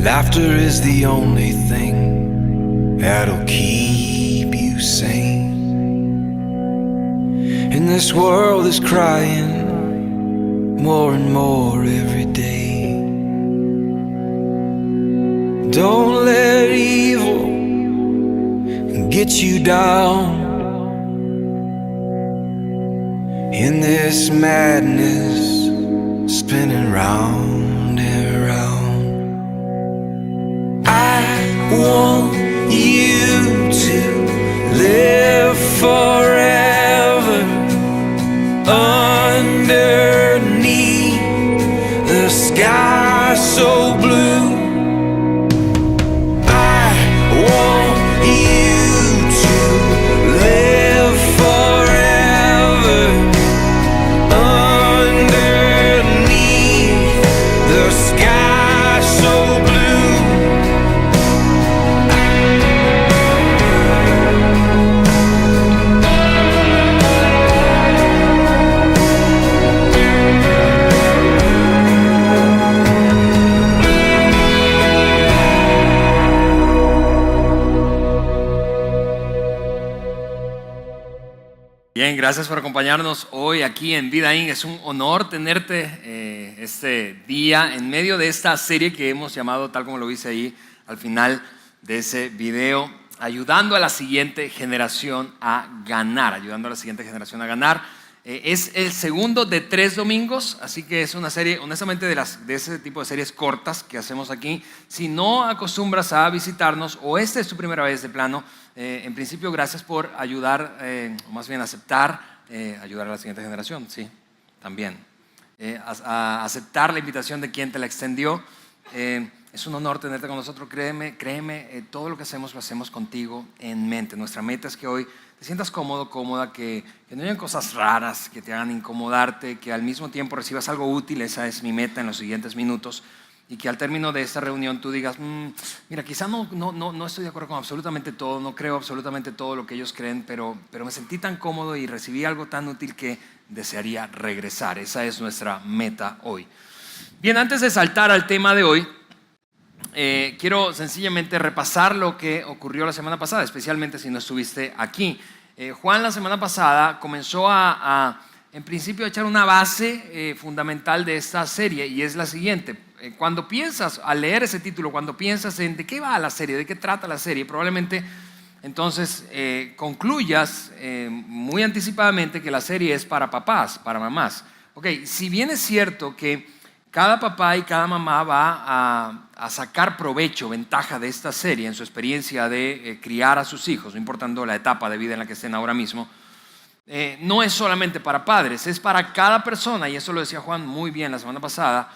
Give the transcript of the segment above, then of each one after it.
Laughter is the only thing that'll keep you sane. And this world is crying more and more every day. Don't let evil get you down. In this madness spinning round and round, I want you to live forever underneath the sky so blue. I want you to live forever underneath the sky so blue. Bien, gracias por acompañarnos hoy aquí en Vida In. Es un honor tenerte este día en medio de esta serie que hemos llamado, tal como lo dice ahí al final de ese video, ayudando a la siguiente generación a ganar, ayudando a la siguiente generación a ganar. Es el segundo de 3 domingos, así que es una serie, honestamente, de ese tipo de series cortas que hacemos aquí. Si no acostumbras a visitarnos o esta es tu primera vez de plano, en principio, gracias por ayudar, o más bien aceptar, ayudar a la siguiente generación, sí, también. A aceptar la invitación de quien te la extendió. Es un honor tenerte con nosotros, créeme, todo lo que hacemos lo hacemos contigo en mente. Nuestra meta es que hoy te sientas cómodo, cómoda, que no hayan cosas raras que te hagan incomodarte, que al mismo tiempo recibas algo útil. Esa es mi meta en los siguientes minutos. Y que al término de esta reunión tú digas, mira, quizá no estoy de acuerdo con absolutamente todo, no creo absolutamente todo lo que ellos creen, pero me sentí tan cómodo y recibí algo tan útil que desearía regresar. Esa es nuestra meta hoy. Bien, antes de saltar al tema de hoy, quiero sencillamente repasar lo que ocurrió la semana pasada, especialmente si no estuviste aquí. Juan la semana pasada comenzó en principio a echar una base fundamental de esta serie, y es la siguiente. Cuando piensas, al leer ese título, cuando piensas en de qué va la serie, de qué trata la serie, probablemente entonces concluyas muy anticipadamente que la serie es para papás, para mamás. Si bien es cierto que cada papá y cada mamá va a sacar provecho, ventaja de esta serie en su experiencia de criar a sus hijos, no importando la etapa de vida en la que estén ahora mismo, no es solamente para padres, es para cada persona, y eso lo decía Juan muy bien la semana pasada.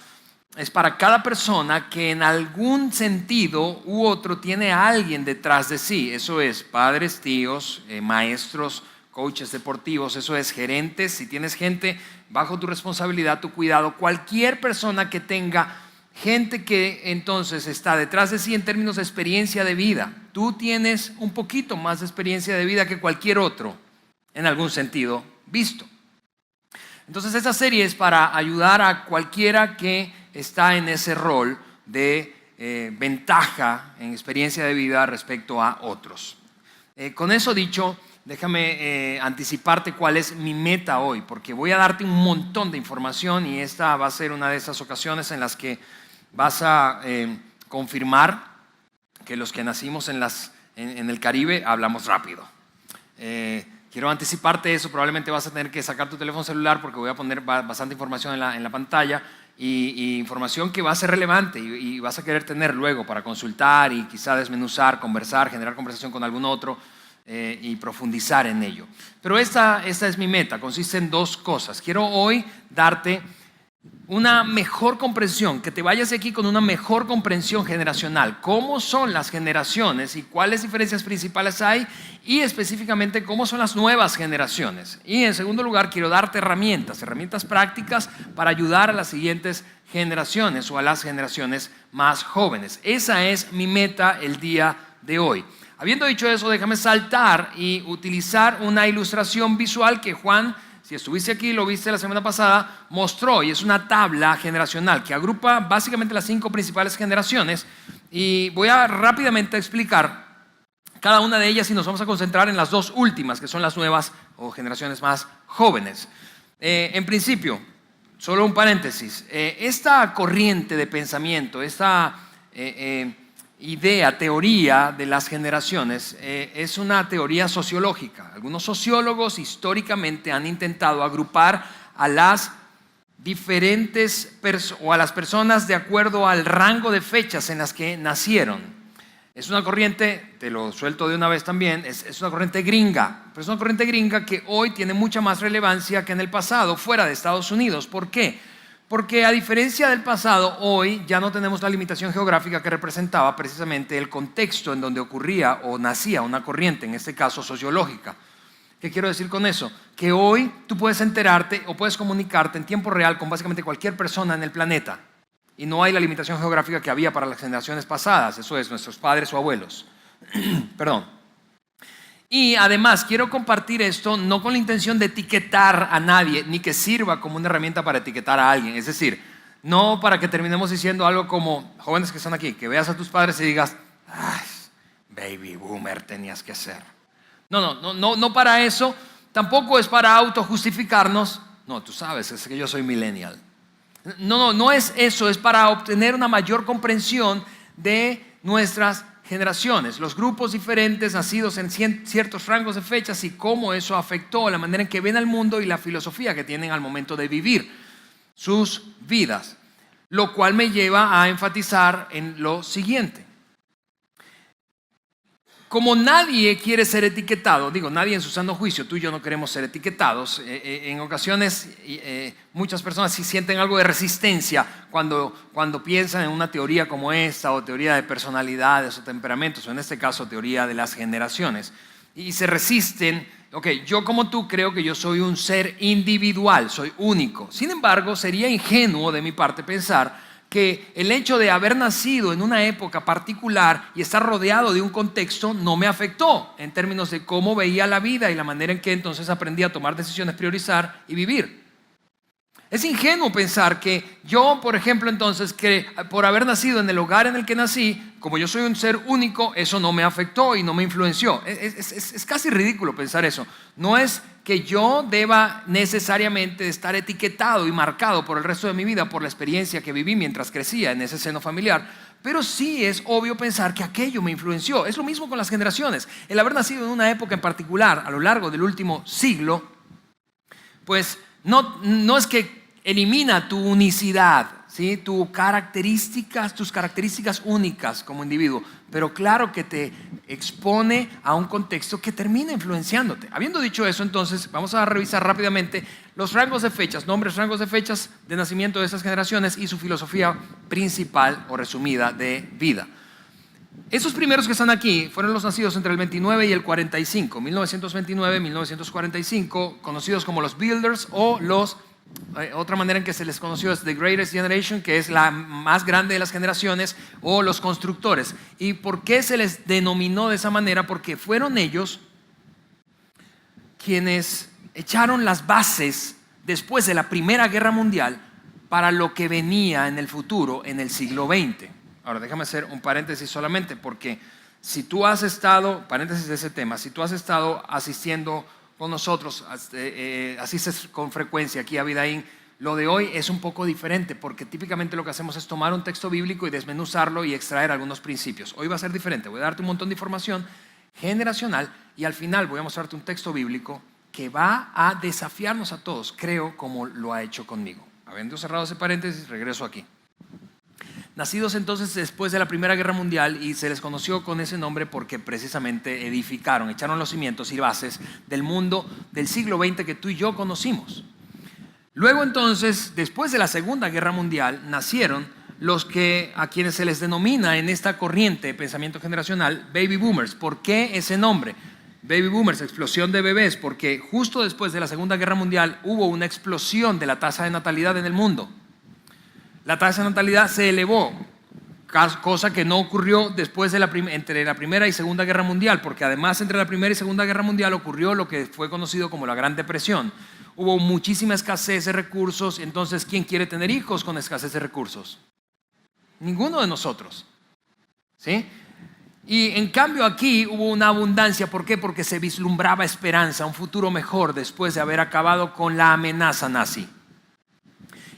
Es para cada persona que en algún sentido u otro tiene a alguien detrás de sí. Eso es padres, tíos, maestros, coaches deportivos, eso es gerentes. Si tienes gente bajo tu responsabilidad, tu cuidado, cualquier persona que tenga gente que entonces está detrás de sí en términos de experiencia de vida. Tú tienes un poquito más de experiencia de vida que cualquier otro, en algún sentido visto. Entonces esta serie es para ayudar a cualquiera que está en ese rol de ventaja en experiencia de vida respecto a otros. Con eso dicho, déjame anticiparte cuál es mi meta hoy, porque voy a darte un montón de información y esta va a ser una de esas ocasiones en las que vas a confirmar que los que nacimos en el Caribe hablamos rápido. Quiero anticiparte eso. Probablemente vas a tener que sacar tu teléfono celular porque voy a poner bastante información en la pantalla y información que va a ser relevante y vas a querer tener luego para consultar y quizá desmenuzar, conversar, generar conversación con algún otro y profundizar en ello. Pero esta es mi meta, consiste en 2 cosas. Quiero hoy darte una mejor comprensión, que te vayas de aquí con una mejor comprensión generacional. ¿Cómo son las generaciones y cuáles diferencias principales hay? Y específicamente, ¿cómo son las nuevas generaciones? Y en segundo lugar, quiero darte herramientas prácticas para ayudar a las siguientes generaciones o a las generaciones más jóvenes. Esa es mi meta el día de hoy. Habiendo dicho eso, déjame saltar y utilizar una ilustración visual que Juan, si estuviste aquí, lo viste la semana pasada, mostró, y es una tabla generacional que agrupa básicamente las 5 principales generaciones Y voy a rápidamente explicar cada una de ellas y nos vamos a concentrar en las dos últimas, que son las nuevas o generaciones más jóvenes. En principio, solo un paréntesis, esta corriente de pensamiento, esta idea, teoría de las generaciones, es una teoría sociológica. Algunos sociólogos históricamente han intentado agrupar a las diferentes o a las personas de acuerdo al rango de fechas en las que nacieron. Es una corriente, te lo suelto de una vez también, es una corriente gringa, pero es una corriente gringa que hoy tiene mucha más relevancia que en el pasado fuera de Estados Unidos. ¿Por qué? Porque a diferencia del pasado, hoy ya no tenemos la limitación geográfica que representaba precisamente el contexto en donde ocurría o nacía una corriente, en este caso sociológica. ¿Qué quiero decir con eso? Que hoy tú puedes enterarte o puedes comunicarte en tiempo real con básicamente cualquier persona en el planeta. Y no hay la limitación geográfica que había para las generaciones pasadas, eso es, nuestros padres o abuelos. Perdón. Y además quiero compartir esto no con la intención de etiquetar a nadie, ni que sirva como una herramienta para etiquetar a alguien. Es decir, no para que terminemos diciendo algo como, jóvenes que están aquí, que veas a tus padres y digas, ay, baby boomer tenías que ser. No para eso, tampoco es para autojustificarnos. No, tú sabes, es que yo soy millennial. No es eso, es para obtener una mayor comprensión de nuestras generaciones, los grupos diferentes nacidos en ciertos rangos de fechas y cómo eso afectó la manera en que ven al mundo y la filosofía que tienen al momento de vivir sus vidas. Lo cual me lleva a enfatizar en lo siguiente. Como nadie quiere ser etiquetado, digo, nadie en su sano juicio, tú y yo no queremos ser etiquetados. En ocasiones muchas personas sí sienten algo de resistencia cuando piensan en una teoría como esta, o teoría de personalidades o temperamentos, o en este caso teoría de las generaciones. Y se resisten, ok, yo como tú creo que yo soy un ser individual, soy único. Sin embargo, sería ingenuo de mi parte pensar que el hecho de haber nacido en una época particular y estar rodeado de un contexto no me afectó en términos de cómo veía la vida y la manera en que entonces aprendí a tomar decisiones, priorizar y vivir. Es ingenuo pensar que yo, por ejemplo, entonces, que por haber nacido en el hogar en el que nací, como yo soy un ser único, eso no me afectó y no me influenció. Es casi ridículo pensar eso. No es que yo deba necesariamente estar etiquetado y marcado por el resto de mi vida por la experiencia que viví mientras crecía en ese seno familiar, pero sí es obvio pensar que aquello me influenció. Es lo mismo con las generaciones. El haber nacido en una época en particular a lo largo del último siglo, pues no es que elimina tu unicidad, ¿sí? Tus características únicas como individuo, pero claro que te expone a un contexto que termina influenciándote. Habiendo dicho eso, entonces vamos a revisar rápidamente los rangos de fechas, rangos de fechas de nacimiento de estas generaciones y su filosofía principal o resumida de vida. Esos primeros que están aquí fueron los nacidos entre el 29 y el 45, 1929, 1945, conocidos como los Builders o otra manera en que se les conoció es The Greatest Generation, que es la más grande de las generaciones, o los constructores. ¿Y por qué se les denominó de esa manera? Porque fueron ellos quienes echaron las bases después de la Primera Guerra Mundial para lo que venía en el futuro, en el siglo XX. Ahora déjame hacer un paréntesis solamente, porque si tú has estado, paréntesis de ese tema, si tú has estado asistiendo con nosotros, asistes con frecuencia aquí a Vidaín, lo de hoy es un poco diferente, porque típicamente lo que hacemos es tomar un texto bíblico y desmenuzarlo y extraer algunos principios. Hoy va a ser diferente, voy a darte un montón de información generacional y al final voy a mostrarte un texto bíblico que va a desafiarnos a todos, creo, como lo ha hecho conmigo. Habiendo cerrado ese paréntesis, regreso aquí. Nacidos entonces después de la Primera Guerra Mundial, y se les conoció con ese nombre porque precisamente echaron los cimientos y bases del mundo del siglo XX que tú y yo conocimos. Luego entonces, después de la Segunda Guerra Mundial, nacieron a quienes se les denomina en esta corriente de pensamiento generacional Baby Boomers. ¿Por qué ese nombre? Baby Boomers, explosión de bebés, porque justo después de la Segunda Guerra Mundial hubo una explosión de la tasa de natalidad en el mundo. La tasa de natalidad se elevó, cosa que no ocurrió después de entre la Primera y Segunda Guerra Mundial, porque además entre la Primera y Segunda Guerra Mundial ocurrió lo que fue conocido como la Gran Depresión. Hubo muchísima escasez de recursos, entonces ¿quién quiere tener hijos con escasez de recursos? Ninguno de nosotros. ¿sí? Y en cambio aquí hubo una abundancia. ¿Por qué? Porque se vislumbraba esperanza, un futuro mejor después de haber acabado con la amenaza nazi.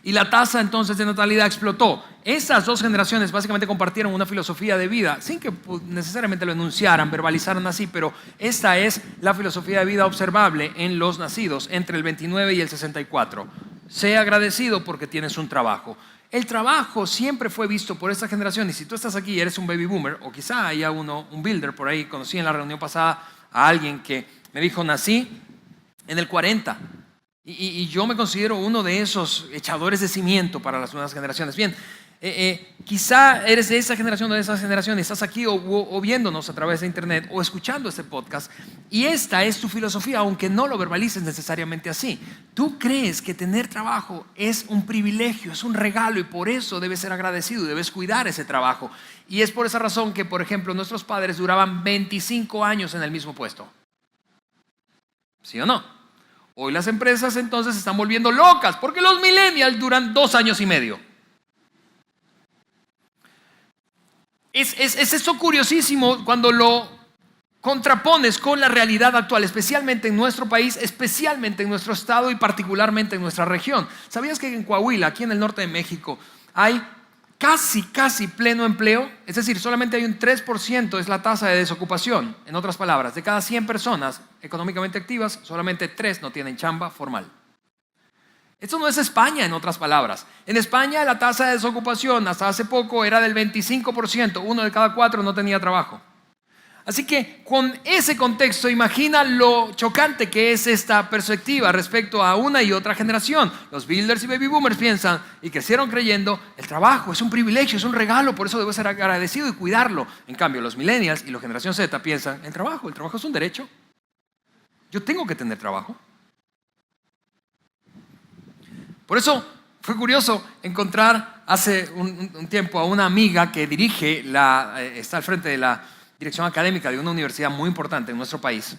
Y la tasa entonces de natalidad explotó. Esas dos generaciones básicamente compartieron una filosofía de vida, sin que necesariamente lo enunciaran, verbalizaran así, pero esta es la filosofía de vida observable en los nacidos entre el 29 y el 64. Sé agradecido porque tienes un trabajo. El trabajo siempre fue visto por esta generación, y si tú estás aquí y eres un baby boomer, o quizá haya un builder por ahí. Conocí en la reunión pasada a alguien que me dijo, nací en el 40. Y yo me considero uno de esos echadores de cimiento para las nuevas generaciones. Bien, quizá eres de esa generación o de esas generaciones, estás aquí o viéndonos a través de internet o escuchando este podcast, y esta es tu filosofía, aunque no lo verbalices necesariamente así. Tú crees que tener trabajo es un privilegio, es un regalo, y por eso debes ser agradecido, debes cuidar ese trabajo. Y es por esa razón que, por ejemplo, nuestros padres duraban 25 años en el mismo puesto. ¿Sí o no? Hoy las empresas entonces se están volviendo locas porque los millennials duran 2 años y medio. Es eso curiosísimo cuando lo contrapones con la realidad actual, especialmente en nuestro país, especialmente en nuestro estado y particularmente en nuestra región. ¿Sabías que en Coahuila, aquí en el norte de México, hay casi pleno empleo? Es decir, solamente hay un 3% es la tasa de desocupación. En otras palabras, de cada 100 personas económicamente activas, solamente 3 no tienen chamba formal. Esto no es España, en otras palabras. En España la tasa de desocupación hasta hace poco era del 25%, 1 de cada 4 no tenía trabajo. Así que con ese contexto, imagina lo chocante que es esta perspectiva respecto a una y otra generación. Los builders y baby boomers piensan y crecieron creyendo el trabajo es un privilegio, es un regalo, por eso debo ser agradecido y cuidarlo. En cambio, los millennials y la generación Z piensan el trabajo es un derecho. Yo tengo que tener trabajo. Por eso fue curioso encontrar hace un tiempo a una amiga que dirige, está al frente de la dirección académica de una universidad muy importante en nuestro país,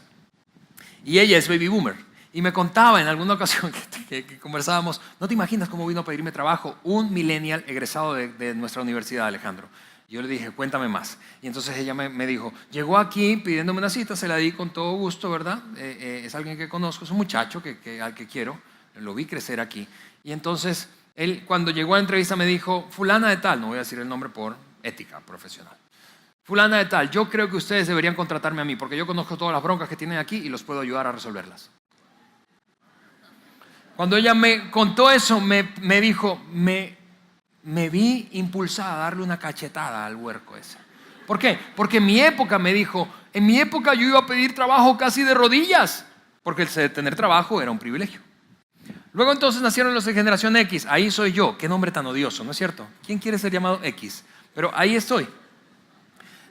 y ella es baby boomer, y me contaba en alguna ocasión que conversábamos, no te imaginas cómo vino a pedirme trabajo un millennial egresado de nuestra universidad, Alejandro. Yo le dije, cuéntame más. Y entonces ella me dijo, llegó aquí pidiéndome una cita, se la di con todo gusto, ¿verdad? Es alguien que conozco, es un muchacho al que quiero, lo vi crecer aquí. Y entonces él, cuando llegó a la entrevista, me dijo, fulana de tal, no voy a decir el nombre por ética profesional, fulana de tal, yo creo que ustedes deberían contratarme a mí porque yo conozco todas las broncas que tienen aquí y los puedo ayudar a resolverlas. Cuando ella me contó eso, me dijo, me vi impulsada a darle una cachetada al huerco ese. ¿Por qué? Porque en mi época, me dijo, en mi época yo iba a pedir trabajo casi de rodillas, porque el tener trabajo era un privilegio. Luego entonces nacieron los de generación X, ahí soy yo. Qué nombre tan odioso, ¿no es cierto? ¿Quién quiere ser llamado X? Pero ahí estoy.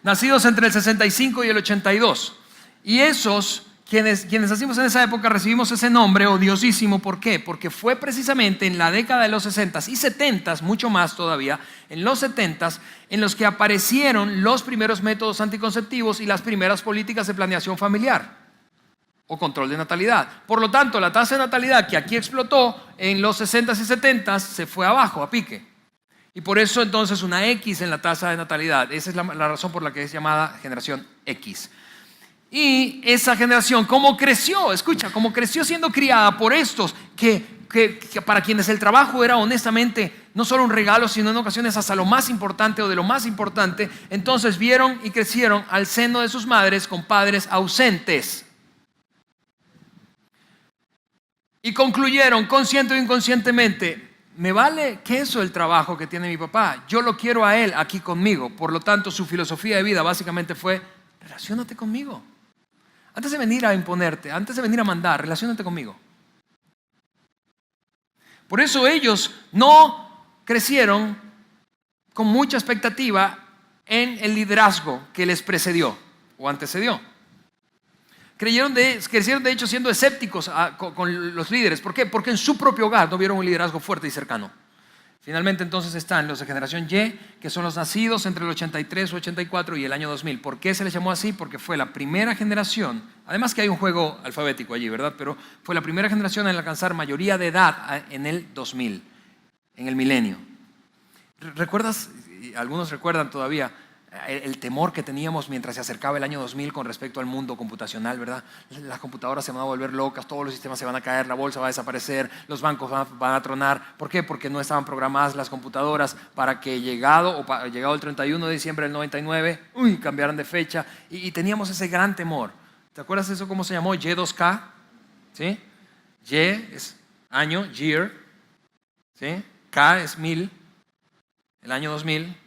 Nacidos entre el 65 y el 82. Y esos, quienes nacimos en esa época, recibimos ese nombre odiosísimo. ¿Por qué? Porque fue precisamente en la década de los 60s y 70s, mucho más todavía, en los 70s, en los que aparecieron los primeros métodos anticonceptivos y las primeras políticas de planeación familiar o control de natalidad. Por lo tanto, la tasa de natalidad que aquí explotó en los 60s y 70s se fue abajo, a pique. Y por eso entonces una X en la tasa de natalidad. Esa es la razón por la que es llamada generación X. Y esa generación, ¿cómo creció? Escucha, ¿cómo creció siendo criada por estos que para quienes el trabajo era honestamente no solo un regalo, sino en ocasiones hasta lo más importante o de lo más importante? Entonces vieron y crecieron al seno de sus madres con padres ausentes. Y concluyeron, consciente o inconscientemente, me vale queso el trabajo que tiene mi papá, yo lo quiero a él aquí conmigo. Por lo tanto, su filosofía de vida básicamente fue, relaciónate conmigo. Antes de venir a imponerte, antes de venir a mandar, relaciónate conmigo. Por eso ellos no crecieron con mucha expectativa en el liderazgo que les precedió o antecedió. Crecieron de hecho siendo escépticos con los líderes. ¿Por qué? Porque en su propio hogar no vieron un liderazgo fuerte y cercano. Finalmente entonces están los de generación Y, que son los nacidos entre el 83 o 84 y el año 2000. ¿Por qué se les llamó así? Porque fue la primera generación, además que hay un juego alfabético allí, ¿verdad? Pero fue la primera generación en alcanzar mayoría de edad en el 2000, en el milenio. ¿Recuerdas? Algunos recuerdan todavía el temor que teníamos mientras se acercaba el año 2000 con respecto al mundo computacional, ¿verdad? Las computadoras se van a volver locas, todos los sistemas se van a caer, la bolsa va a desaparecer, los bancos van a tronar. ¿Por qué? Porque no estaban programadas las computadoras para que llegado el 31 de diciembre del 99, cambiaran de fecha y teníamos ese gran temor. ¿Te acuerdas de eso? ¿Cómo se llamó? Y2K, ¿sí? Y es año, year, ¿sí? K es 1000, el año 2000.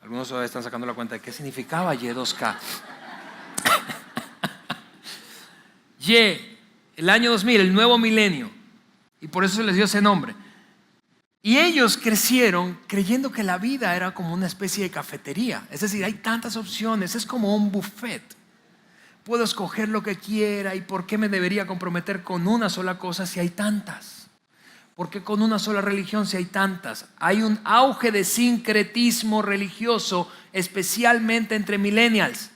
Algunos todavía están sacando la cuenta de qué significaba Y2K. Y, el año 2000, el nuevo milenio. Y por eso se les dio ese nombre. Y ellos crecieron creyendo que la vida era como una especie de cafetería. Es decir, hay tantas opciones, es como un buffet. Puedo escoger lo que quiera y ¿por qué me debería comprometer con una sola cosa si hay tantas? ¿Por qué con una sola religión si hay tantas? Hay un auge de sincretismo religioso, especialmente entre millennials.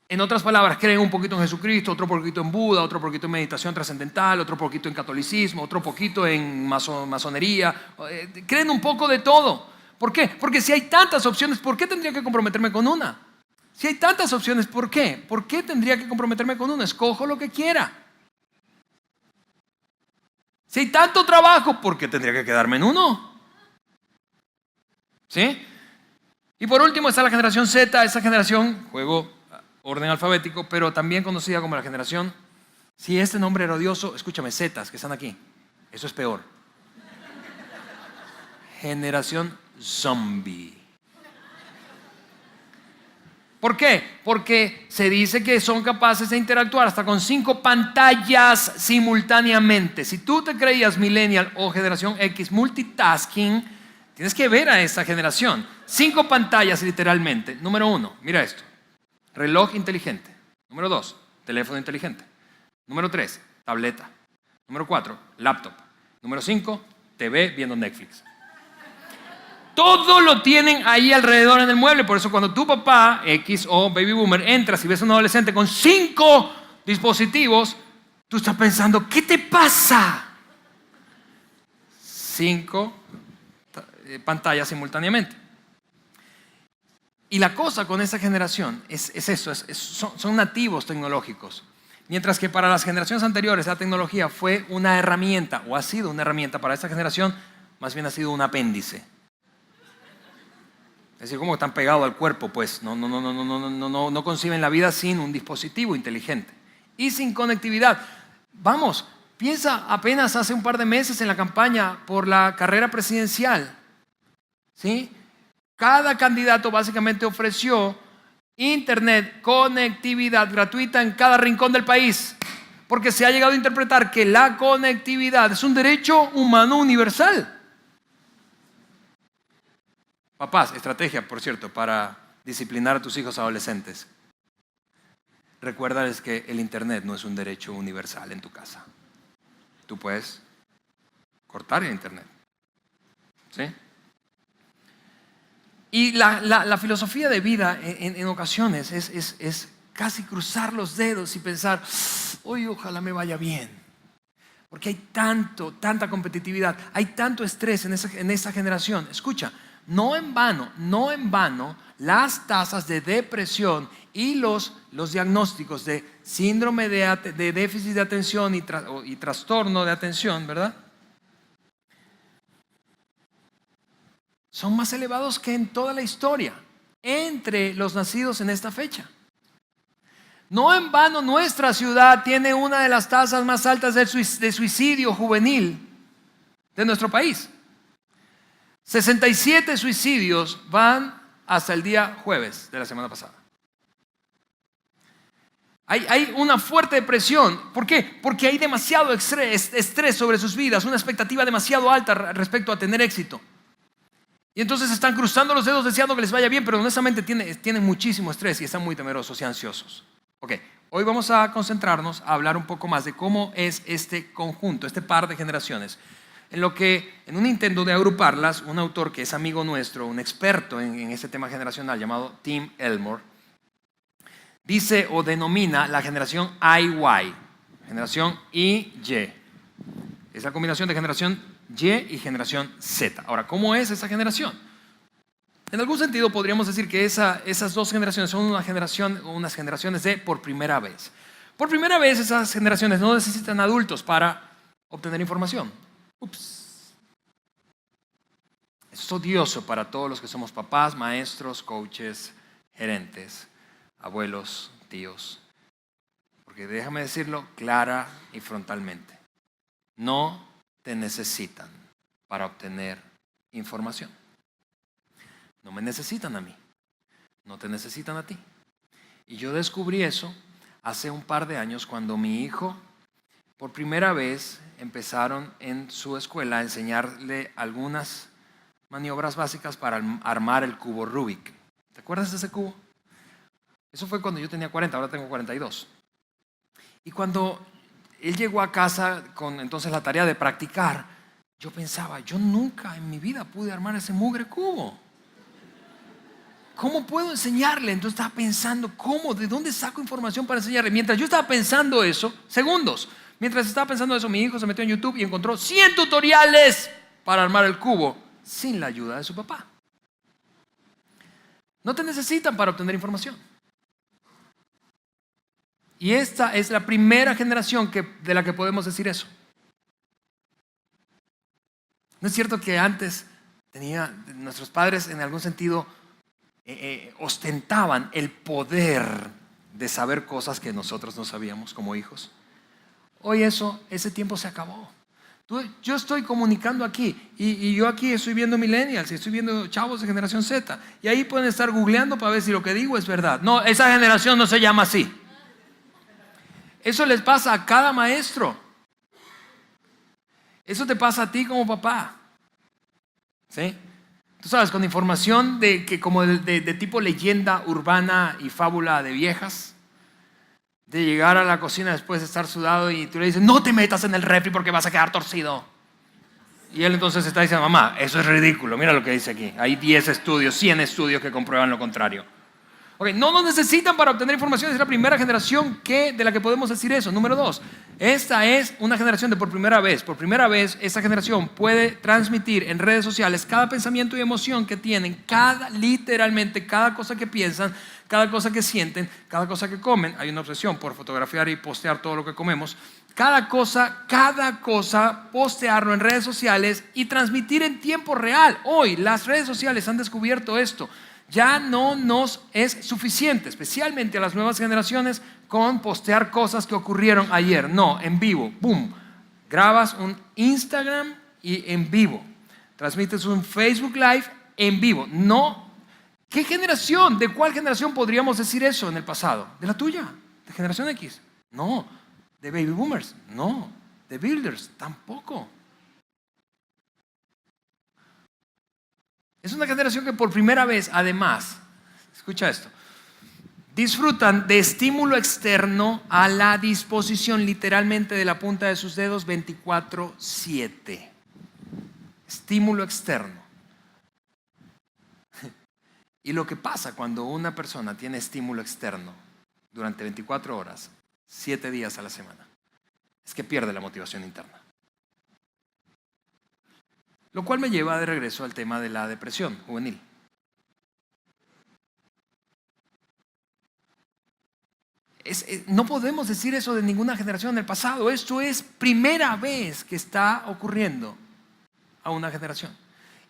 En otras palabras, creen un poquito en Jesucristo, otro poquito en Buda, otro poquito en meditación trascendental, otro poquito en catolicismo, otro poquito en masonería. Creen un poco de todo. ¿Por qué? Porque si hay tantas opciones, ¿por qué tendría que comprometerme con una? Si hay tantas opciones, ¿por qué? ¿Por qué tendría que comprometerme con una? Escojo lo que quiera. Si hay tanto trabajo, ¿por qué tendría que quedarme en uno? ¿Sí? Y por último está la generación Z, esa generación, juego orden alfabético, pero también conocida como la generación, si este nombre era odioso, escúchame, Zetas que están aquí, eso es peor. Generación zombie. ¿Por qué? Porque se dice que son capaces de interactuar hasta con 5 pantallas simultáneamente. Si tú te creías millennial o generación X multitasking, tienes que ver a esa generación. 5 pantallas literalmente. Número 1, mira esto. Reloj inteligente. Número 2, teléfono inteligente. Número 3, tableta. Número 4, laptop. Número 5, TV viendo Netflix. Todo lo tienen ahí alrededor en el mueble. Por eso cuando tu papá, X o baby boomer, entras y ves a un adolescente con 5 dispositivos, tú estás pensando, ¿qué te pasa? 5 pantallas simultáneamente. Y la cosa con esta generación es eso, son nativos tecnológicos. Mientras que para las generaciones anteriores la tecnología fue una herramienta, o ha sido una herramienta, para esta generación más bien ha sido un apéndice. Es decir, como están pegados al cuerpo, pues no conciben la vida sin un dispositivo inteligente y sin conectividad. Vamos, piensa apenas hace un par de meses en la campaña por la carrera presidencial, ¿sí? Cada candidato básicamente ofreció internet, conectividad gratuita en cada rincón del país, porque se ha llegado a interpretar que la conectividad es un derecho humano universal. Papás, estrategia, por cierto, para disciplinar a tus hijos adolescentes. Recuérdales que el internet no es un derecho universal en tu casa. Tú puedes cortar el internet, ¿sí? Y la filosofía de vida en ocasiones es casi cruzar los dedos y pensar, hoy ojalá me vaya bien. Porque hay tanta competitividad, hay tanto estrés en esa generación. Escucha, no en vano, las tasas de depresión y los diagnósticos de síndrome de déficit de atención y trastorno de atención, ¿verdad? Son más elevados que en toda la historia entre los nacidos en esta fecha. No en vano nuestra ciudad tiene una de las tasas más altas de suicidio juvenil de nuestro país. 67 suicidios van hasta el día jueves de la semana pasada. Hay una fuerte depresión. ¿Por qué? Porque hay demasiado estrés sobre sus vidas, una expectativa demasiado alta respecto a tener éxito. Y entonces están cruzando los dedos deseando que les vaya bien, pero honestamente tienen muchísimo estrés y están muy temerosos y ansiosos. Ok, hoy vamos a concentrarnos a hablar un poco más de cómo es este conjunto, este par de generaciones. En un intento de agruparlas, un autor que es amigo nuestro, un experto en este tema generacional llamado Tim Elmore, dice o denomina la generación IY, generación IY. Es la combinación de generación Y y generación Z. Ahora, ¿cómo es esa generación? En algún sentido podríamos decir que esas dos generaciones son unas generaciones de por primera vez. Por primera vez esas generaciones no necesitan adultos para obtener información. Ups. Es odioso para todos los que somos papás, maestros, coaches, gerentes, abuelos, tíos. Porque déjame decirlo clara y frontalmente. No te necesitan para obtener información. No me necesitan a mí. No te necesitan a ti. Y yo descubrí eso hace un par de años cuando mi hijo, por primera vez, empezaron en su escuela a enseñarle algunas maniobras básicas para armar el cubo Rubik. ¿Te acuerdas de ese cubo? Eso fue cuando yo tenía 40, ahora tengo 42. Y cuando él llegó a casa con entonces la tarea de practicar, yo pensaba, yo nunca en mi vida pude armar ese mugre cubo. ¿Cómo puedo enseñarle? Entonces estaba pensando, ¿cómo? ¿De dónde saco información para enseñarle? Mientras yo estaba pensando eso, mientras estaba pensando eso, mi hijo se metió en YouTube y encontró 100 tutoriales para armar el cubo sin la ayuda de su papá. No te necesitan para obtener información. Y esta es la primera generación de la que podemos decir eso. ¿No es cierto que antes nuestros padres en algún sentido ostentaban el poder de saber cosas que nosotros no sabíamos como hijos? Hoy ese tiempo se acabó. Yo estoy comunicando aquí y yo aquí estoy viendo millennials y estoy viendo chavos de generación Z y ahí pueden estar googleando para ver si lo que digo es verdad. No, esa generación no se llama así. Eso les pasa a cada maestro. Eso te pasa a ti como papá. ¿Sí? Tú sabes, con información de tipo leyenda urbana y fábula de viejas, de llegar a la cocina después de estar sudado y tú le dices, no te metas en el refri porque vas a quedar torcido. Y él entonces está diciendo, mamá, eso es ridículo, mira lo que dice aquí. Hay 100 estudios que comprueban lo contrario. Okay, no nos necesitan para obtener información, es la primera generación de la que podemos decir eso. Número 2, esta es una generación de por primera vez. Por primera vez, esta generación puede transmitir en redes sociales cada pensamiento y emoción que tienen, literalmente cada cosa que piensan, cada cosa que sienten, cada cosa que comen. Hay una obsesión por fotografiar y postear todo lo que comemos. Cada cosa, postearlo en redes sociales y transmitir en tiempo real. Hoy las redes sociales han descubierto esto. Ya no nos es suficiente, especialmente a las nuevas generaciones, con postear cosas que ocurrieron ayer. No, en vivo, boom. Grabas un Instagram y en vivo. Transmites un Facebook Live en vivo. No. ¿Qué generación? ¿De cuál generación podríamos decir eso en el pasado? ¿De la tuya? ¿De generación X? No. ¿De baby boomers? No. ¿De builders? Tampoco. Es una generación que por primera vez, además, escucha esto, disfrutan de estímulo externo a la disposición literalmente de la punta de sus dedos 24/7. Estímulo externo. Y lo que pasa cuando una persona tiene estímulo externo durante 24 horas, 7 días a la semana, es que pierde la motivación interna. Lo cual me lleva de regreso al tema de la depresión juvenil. No podemos decir eso de ninguna generación del pasado. Esto es primera vez que está ocurriendo a una generación.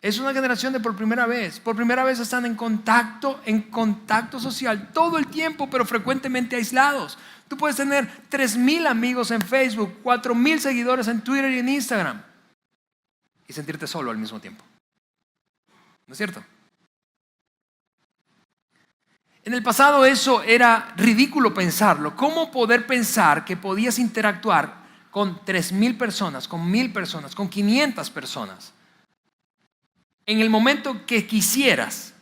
Es una generación de por primera vez. Por primera vez están en contacto social todo el tiempo, pero frecuentemente aislados. Tú puedes tener 3,000 amigos en Facebook, 4,000 seguidores en Twitter y en Instagram y sentirte solo al mismo tiempo. ¿No es cierto? En el pasado eso era ridículo pensarlo. ¿Cómo poder pensar que podías interactuar con 3,000 personas, con 1,000 personas, con 500 personas en el momento que quisieras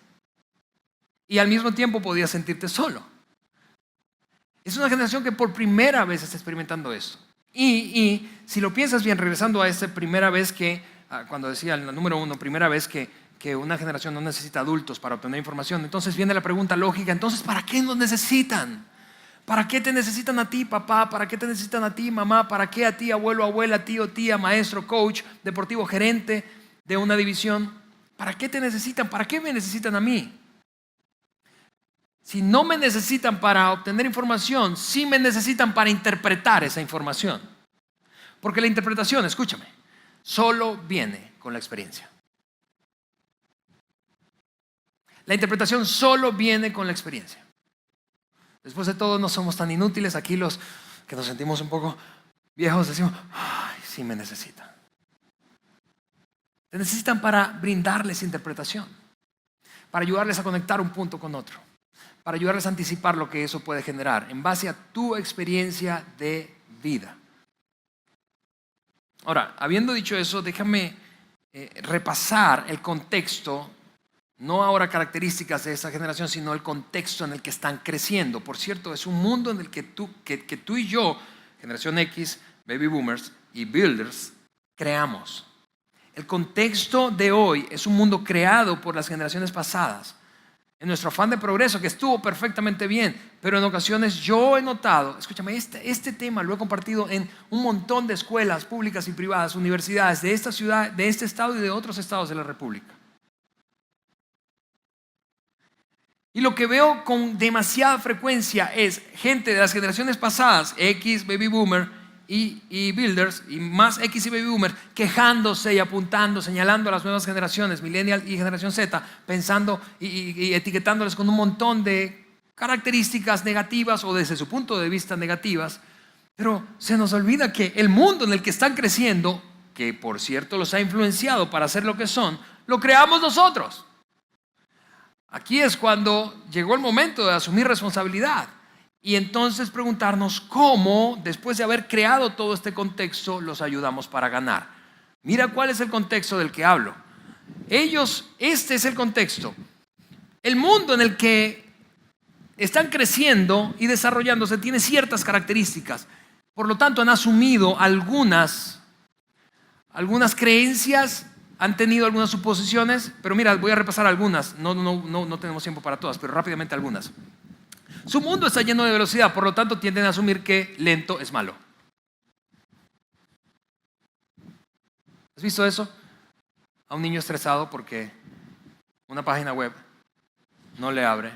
y al mismo tiempo podías sentirte solo? Es una generación que por primera vez está experimentando esto. Y si lo piensas bien, regresando a esa primera vez cuando decía el número 1, primera vez que una generación no necesita adultos para obtener información, entonces viene la pregunta lógica, entonces ¿para qué nos necesitan? ¿Para qué te necesitan a ti, papá? ¿Para qué te necesitan a ti, mamá? ¿Para qué a ti, abuelo, abuela, tío, tía, maestro, coach, deportivo, gerente de una división? ¿Para qué te necesitan? ¿Para qué me necesitan a mí? Si no me necesitan para obtener información, sí me necesitan para interpretar esa información. Porque la interpretación, escúchame, solo viene con la experiencia. La interpretación solo viene con la experiencia. Después de todo, no somos tan inútiles. Aquí los que nos sentimos un poco viejos decimos, ay, sí me necesitan. Te necesitan para brindarles interpretación, para ayudarles a conectar un punto con otro, para ayudarles a anticipar lo que eso puede generar en base a tu experiencia de vida. Ahora, habiendo dicho eso, déjame repasar el contexto, no ahora características de esa generación, sino el contexto en el que están creciendo. Por cierto, es un mundo en el que tú y yo, generación X, baby boomers y builders, creamos. El contexto de hoy es un mundo creado por las generaciones pasadas. En nuestro afán de progreso, que estuvo perfectamente bien, pero en ocasiones yo he notado, escúchame, este tema lo he compartido en un montón de escuelas públicas y privadas, universidades de esta ciudad, de este estado y de otros estados de la República. Y lo que veo con demasiada frecuencia es gente de las generaciones pasadas, X, baby boomer y builders, y más X y baby boomer, quejándose y apuntando, señalando a las nuevas generaciones, millennial y generación Z, pensando y etiquetándoles con un montón de características negativas o desde su punto de vista negativas. Pero se nos olvida que el mundo en el que están creciendo, que por cierto los ha influenciado para ser lo que son, lo creamos nosotros. Aquí es cuando llegó el momento de asumir responsabilidad y entonces preguntarnos cómo, después de haber creado todo este contexto, los ayudamos para ganar. Mira cuál es el contexto del que hablo. Este es el contexto. El mundo en el que están creciendo y desarrollándose tiene ciertas características. Por lo tanto, han asumido algunas creencias, han tenido algunas suposiciones, pero mira, voy a repasar algunas. No tenemos tiempo para todas, pero rápidamente algunas. Su mundo está lleno de velocidad, por lo tanto tienden a asumir que lento es malo. ¿Has visto eso? A un niño estresado porque una página web no le abre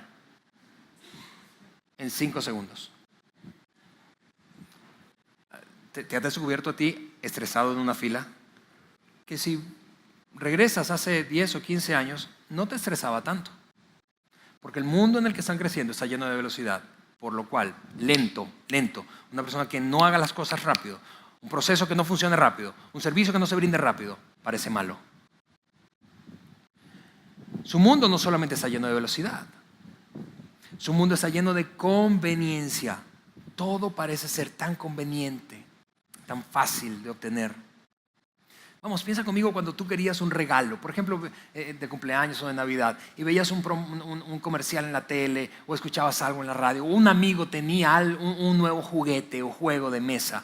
en 5 segundos. ¿Te has descubierto a ti estresado en una fila? Que si regresas hace 10 o 15 años, no te estresaba tanto. Porque el mundo en el que están creciendo está lleno de velocidad. Por lo cual, lento, una persona que no haga las cosas rápido, un proceso que no funcione rápido, un servicio que no se brinde rápido, parece malo. Su mundo no solamente está lleno de velocidad, su mundo está lleno de conveniencia. Todo parece ser tan conveniente, tan fácil de obtener. Vamos, piensa conmigo cuando tú querías un regalo, por ejemplo, de cumpleaños o de Navidad, y veías un comercial en la tele o escuchabas algo en la radio, o un amigo tenía un nuevo juguete o juego de mesa,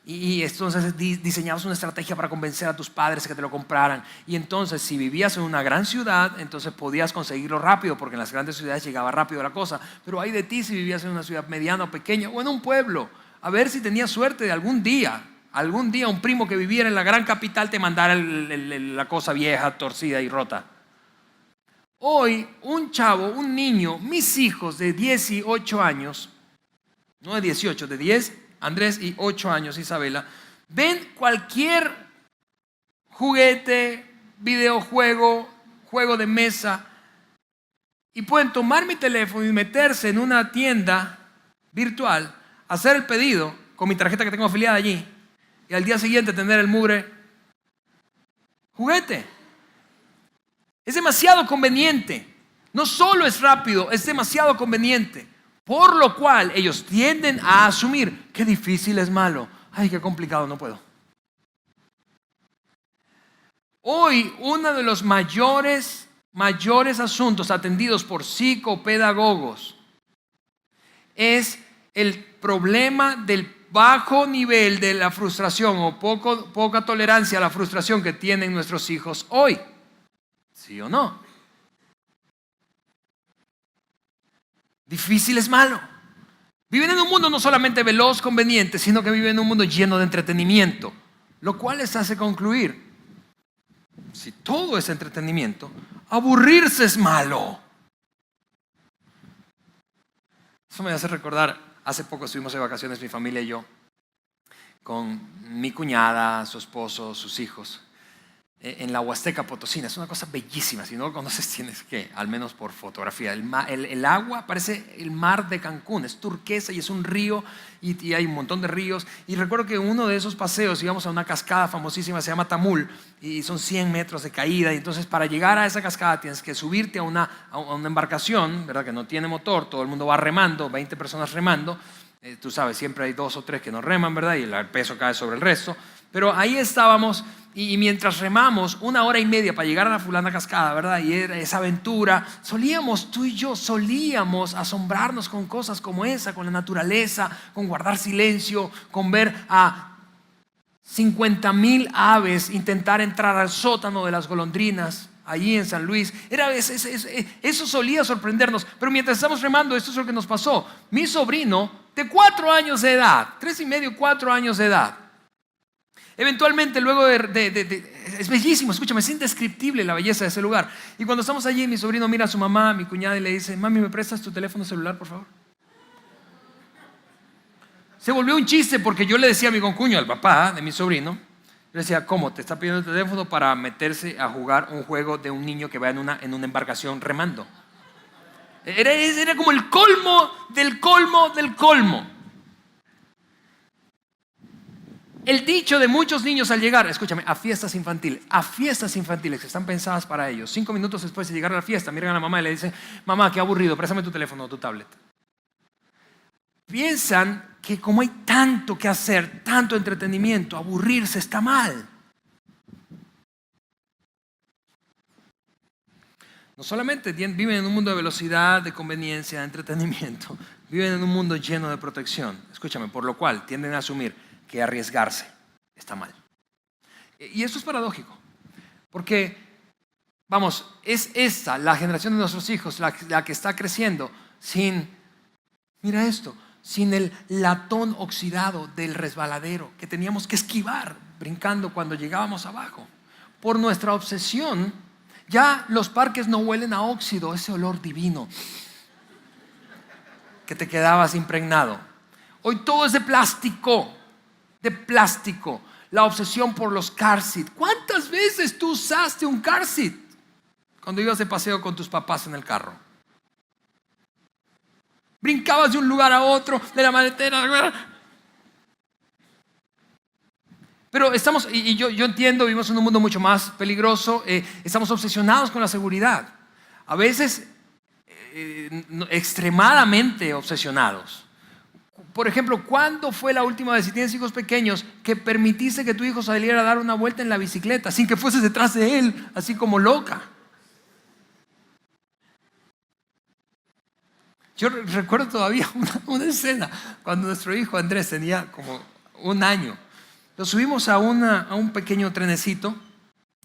y entonces diseñabas una estrategia para convencer a tus padres que te lo compraran. Y entonces, si vivías en una gran ciudad, entonces podías conseguirlo rápido, porque en las grandes ciudades llegaba rápido la cosa. Pero hay de ti si vivías en una ciudad mediana o pequeña o en un pueblo, a ver si tenías suerte de algún día un primo que viviera en la gran capital te mandara la cosa vieja, torcida y rota. Hoy, un niño, mis hijos de 10 y 8 años, no de 18, de 10, Andrés, y 8 años, Isabela, ven cualquier juguete, videojuego, juego de mesa, y pueden tomar mi teléfono y meterse en una tienda virtual, hacer el pedido con mi tarjeta que tengo afiliada allí, y al día siguiente tener el mugre juguete. Es demasiado conveniente. No solo es rápido, es demasiado conveniente. Por lo cual ellos tienden a asumir qué difícil es malo. Ay, qué complicado, no puedo. Hoy uno de los mayores asuntos atendidos por psicopedagogos es el problema del bajo nivel de la frustración o poca tolerancia a la frustración que tienen nuestros hijos hoy. ¿Sí o no? Difícil es malo. Viven en un mundo no solamente veloz, conveniente, sino que viven en un mundo lleno de entretenimiento, lo cual les hace concluir si todo es entretenimiento, aburrirse es malo. Eso me hace recordar, hace poco estuvimos de vacaciones mi familia y yo, con mi cuñada, su esposo, sus hijos, en la Huasteca Potosina. Es una cosa bellísima, si no lo conoces tienes que, al menos por fotografía. El agua parece el mar de Cancún, es turquesa y es un río y hay un montón de ríos. Y recuerdo que uno de esos paseos íbamos a una cascada famosísima, se llama Tamul, y son 100 metros de caída. Y entonces para llegar a esa cascada tienes que subirte a una embarcación, ¿verdad? Que no tiene motor, todo el mundo va remando, 20 personas remando. Tú sabes, siempre hay 2 o 3 que no reman, ¿verdad? Y el peso cae sobre el resto. Pero ahí estábamos y mientras remamos 1 hora y media para llegar a la fulana cascada, ¿verdad? Y era esa aventura, tú y yo solíamos asombrarnos con cosas como esa, con la naturaleza, con guardar silencio, con ver a 50,000 aves intentar entrar al sótano de las golondrinas. Allí en San Luis, eso solía sorprendernos. Pero mientras estamos remando, esto es lo que nos pasó. Mi sobrino de 4 años de edad, 3 y medio, 4 años de edad, eventualmente luego es bellísimo, escúchame, es indescriptible la belleza de ese lugar. Y cuando estamos allí, mi sobrino mira a su mamá, a mi cuñada, y le dice: mami, ¿me prestas tu teléfono celular, por favor? Se volvió un chiste porque yo le decía a mi concuño, al papá de mi sobrino, le decía: ¿cómo? ¿Te está pidiendo el teléfono para meterse a jugar un juego de un niño que va en una embarcación remando? Era como el colmo del colmo del colmo. El dicho de muchos niños al llegar, escúchame, a fiestas infantiles que están pensadas para ellos, 5 minutos después de llegar a la fiesta, miran a la mamá y le dicen: mamá, qué aburrido, préstame tu teléfono o tu tablet. Piensan que como hay tanto que hacer, tanto entretenimiento, aburrirse está mal. No solamente viven en un mundo de velocidad, de conveniencia, de entretenimiento, viven en un mundo lleno de protección. Escúchame, por lo cual tienden a asumir que arriesgarse está mal. Y esto es paradójico, porque, vamos, es esta la generación de nuestros hijos la que está creciendo mira esto, sin el latón oxidado del resbaladero que teníamos que esquivar brincando cuando llegábamos abajo. Por nuestra obsesión, ya los parques no huelen a óxido, ese olor divino que te quedabas impregnado. Hoy todo es de plástico. La obsesión por los car seat. ¿Cuántas veces tú usaste un car seat cuando ibas de paseo con tus papás en el carro? Brincabas de un lugar a otro, de la maletera. Pero yo entiendo, vivimos en un mundo mucho más peligroso. Estamos obsesionados con la seguridad. A veces extremadamente obsesionados. Por ejemplo, ¿cuándo fue la última vez, si tienes hijos pequeños, que permitiste que tu hijo saliera a dar una vuelta en la bicicleta sin que fueses detrás de él, así como loca? Yo recuerdo todavía una escena cuando nuestro hijo Andrés tenía como 1 año. Lo subimos a un pequeño trenecito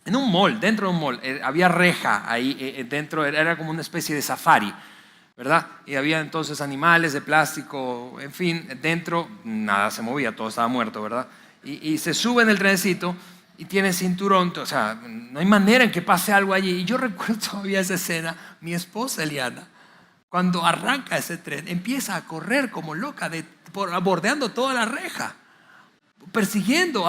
en un mall, dentro de un mall. Había reja ahí dentro, era como una especie de safari, ¿verdad? Y había entonces animales de plástico, en fin, dentro nada se movía, todo estaba muerto, ¿verdad? Y se sube en el trenecito y tiene cinturón, o sea, no hay manera en que pase algo allí. Y yo recuerdo todavía esa escena, mi esposa Eliana, cuando arranca ese tren, empieza a correr como loca, bordeando toda la reja, persiguiendo,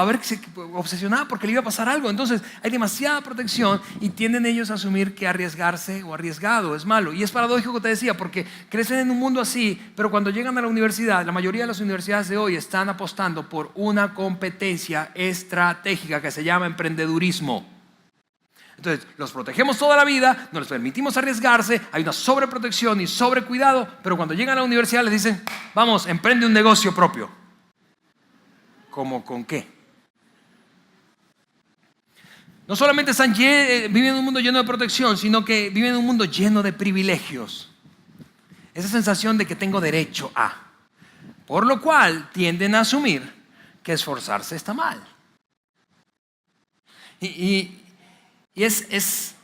obsesionada porque le iba a pasar algo. Entonces hay demasiada protección y tienden ellos a asumir que arriesgarse o arriesgado es malo. Y es paradójico que te decía, porque crecen en un mundo así, pero cuando llegan a la universidad, la mayoría de las universidades de hoy están apostando por una competencia estratégica que se llama emprendedurismo. Entonces los protegemos toda la vida, no les permitimos arriesgarse, hay una sobreprotección y sobrecuidado, pero cuando llegan a la universidad les dicen: vamos, emprende un negocio propio. ¿Cómo con qué? No solamente viven en un mundo lleno de protección, sino que viven en un mundo lleno de privilegios. Esa sensación de que tengo derecho a. Por lo cual tienden a asumir que esforzarse está mal. Y es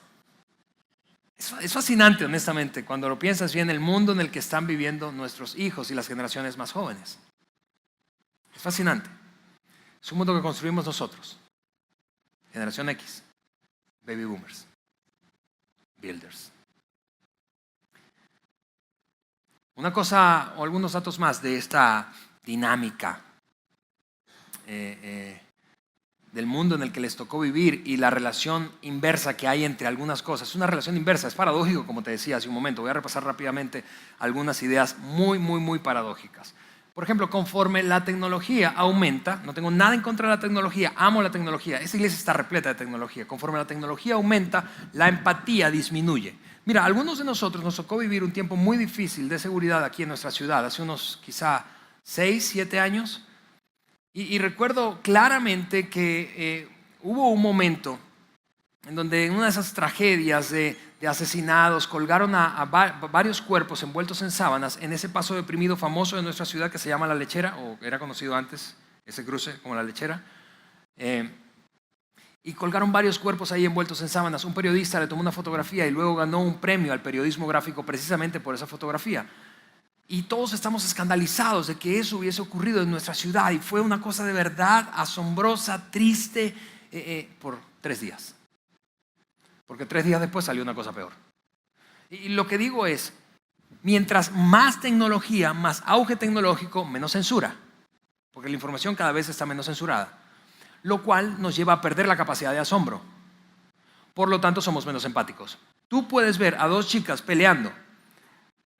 fascinante, honestamente, cuando lo piensas bien, el mundo en el que están viviendo nuestros hijos y las generaciones más jóvenes. Es fascinante. Es un mundo que construimos nosotros, generación X. Baby boomers, builders. Una cosa o algunos datos más de esta dinámica del mundo en el que les tocó vivir y la relación inversa que hay entre algunas cosas. Es una relación inversa, es paradójico, como te decía hace un momento. Voy a repasar rápidamente algunas ideas muy paradójicas. Por ejemplo, conforme la tecnología aumenta, no tengo nada en contra de la tecnología, amo la tecnología, esta iglesia está repleta de tecnología. Conforme la tecnología aumenta, la empatía disminuye. Mira, a algunos de nosotros nos tocó vivir un tiempo muy difícil de seguridad aquí en nuestra ciudad, hace unos quizá 6, 7 años. Y recuerdo claramente que hubo un momento en donde en una de esas tragedias de asesinados colgaron a varios cuerpos envueltos en sábanas en ese paso deprimido famoso de nuestra ciudad que se llama La Lechera, o era conocido antes ese cruce como La Lechera. Y colgaron varios cuerpos ahí envueltos en sábanas. Un periodista le tomó una fotografía y luego ganó un premio al periodismo gráfico precisamente por esa fotografía. Y todos estamos escandalizados de que eso hubiese ocurrido en nuestra ciudad. Y fue una cosa de verdad asombrosa, triste, por 3 días. Porque 3 días después salió una cosa peor. Y lo que digo es, mientras más tecnología, más auge tecnológico, menos censura. Porque la información cada vez está menos censurada. Lo cual nos lleva a perder la capacidad de asombro. Por lo tanto, somos menos empáticos. Tú puedes ver a 2 chicas peleando,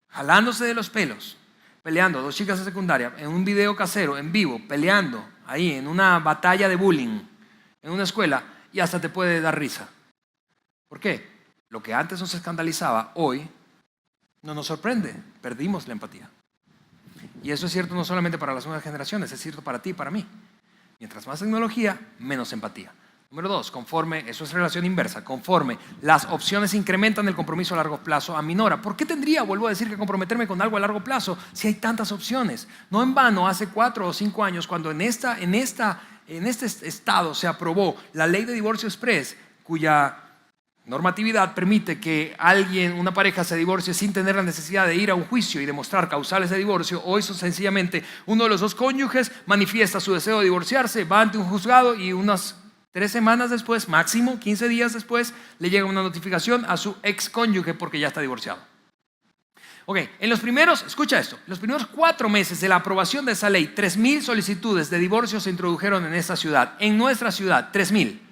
jalándose de los pelos, peleando, 2 chicas de secundaria, en un video casero, en vivo, peleando, ahí, en una batalla de bullying, en una escuela, y hasta te puede dar risa. ¿Por qué? Lo que antes nos escandalizaba, hoy no nos sorprende, perdimos la empatía. Y eso es cierto no solamente para las nuevas generaciones, es cierto para ti y para mí. Mientras más tecnología, menos empatía. Número 2, eso es relación inversa, conforme las opciones incrementan, el compromiso a largo plazo aminora. ¿Por qué tendría, vuelvo a decir, que comprometerme con algo a largo plazo si hay tantas opciones? No en vano, hace 4 o 5 años, cuando en este estado se aprobó la ley de divorcio express, cuya normatividad permite que una pareja se divorcie sin tener la necesidad de ir a un juicio y demostrar causales de divorcio, o eso sencillamente uno de los 2 cónyuges manifiesta su deseo de divorciarse, va ante un juzgado y unas 3 semanas después, máximo 15 días después, le llega una notificación a su ex cónyuge porque ya está divorciado. Ok, escucha esto, los primeros 4 meses de la aprobación de esa ley, 3,000 solicitudes de divorcio se introdujeron en esta ciudad, en nuestra ciudad, 3,000.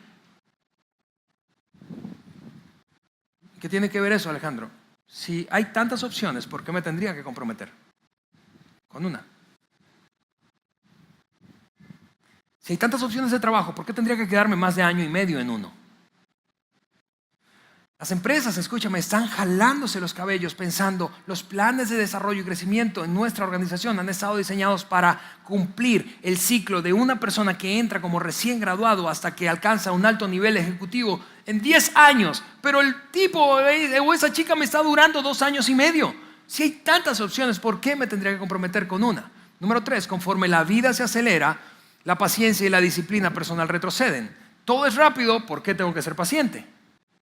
¿Qué tiene que ver eso, Alejandro? Si hay tantas opciones, ¿por qué me tendría que comprometer con una? Si hay tantas opciones de trabajo, ¿por qué tendría que quedarme más de año y medio en uno? Las empresas, escúchame, están jalándose los cabellos pensando los planes de desarrollo y crecimiento en nuestra organización han estado diseñados para cumplir el ciclo de una persona que entra como recién graduado hasta que alcanza un alto nivel ejecutivo en 10 años. Pero el tipo o esa chica me está durando 2 años y medio. Si hay tantas opciones, ¿por qué me tendría que comprometer con una? Número 3, conforme la vida se acelera, la paciencia y la disciplina personal retroceden. Todo es rápido, ¿por qué tengo que ser paciente?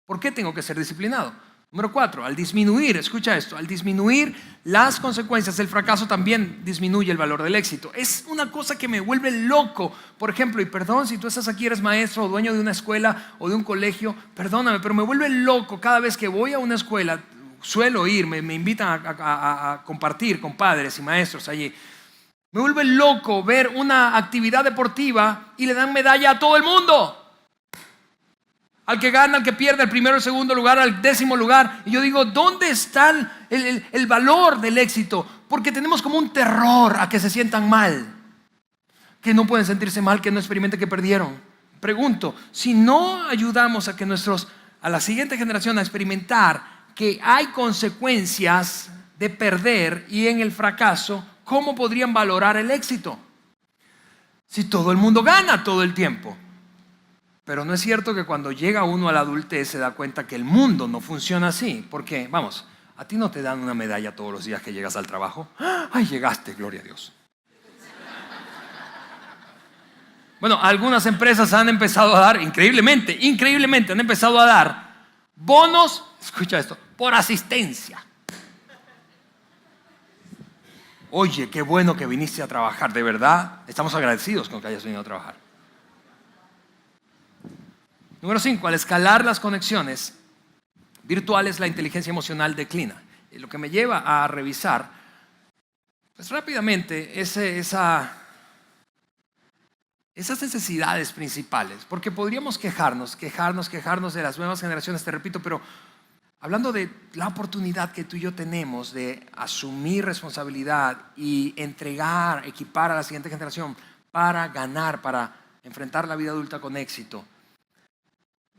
¿Por qué tengo que ser disciplinado? Número 4, al disminuir, escucha esto, al disminuir las consecuencias del fracaso también disminuye el valor del éxito. Es una cosa que me vuelve loco. Por ejemplo, y perdón si tú estás aquí, eres maestro o dueño de una escuela o de un colegio, perdóname, pero me vuelve loco cada vez que voy a una escuela, suelo ir, me invitan a compartir con padres y maestros allí. Me vuelve loco ver una actividad deportiva y le dan medalla a todo el mundo. Al que gana, al que pierde, al primero, al segundo lugar, al 10º lugar. Y yo digo, ¿dónde está el valor del éxito? Porque tenemos como un terror a que se sientan mal, que no pueden sentirse mal, que no experimenten que perdieron. Pregunto, si no ayudamos a la siguiente generación a experimentar que hay consecuencias de perder y en el fracaso, ¿cómo podrían valorar el éxito? Si todo el mundo gana todo el tiempo. Pero no es cierto que cuando llega uno a la adultez se da cuenta que el mundo no funciona así. Porque, vamos, a ti no te dan una medalla todos los días que llegas al trabajo. ¡Ay, llegaste! Gloria a Dios. Bueno, algunas empresas han empezado a dar, increíblemente, han empezado a dar bonos, escucha esto, por asistencia. Oye, qué bueno que viniste a trabajar, de verdad, estamos agradecidos con que hayas venido a trabajar. Número 5, al escalar las conexiones virtuales, la inteligencia emocional declina. Y lo que me lleva a revisar, pues rápidamente, esas necesidades principales. Porque podríamos quejarnos de las nuevas generaciones, te repito, pero hablando de la oportunidad que tú y yo tenemos de asumir responsabilidad y entregar, equipar a la siguiente generación para ganar, para enfrentar la vida adulta con éxito.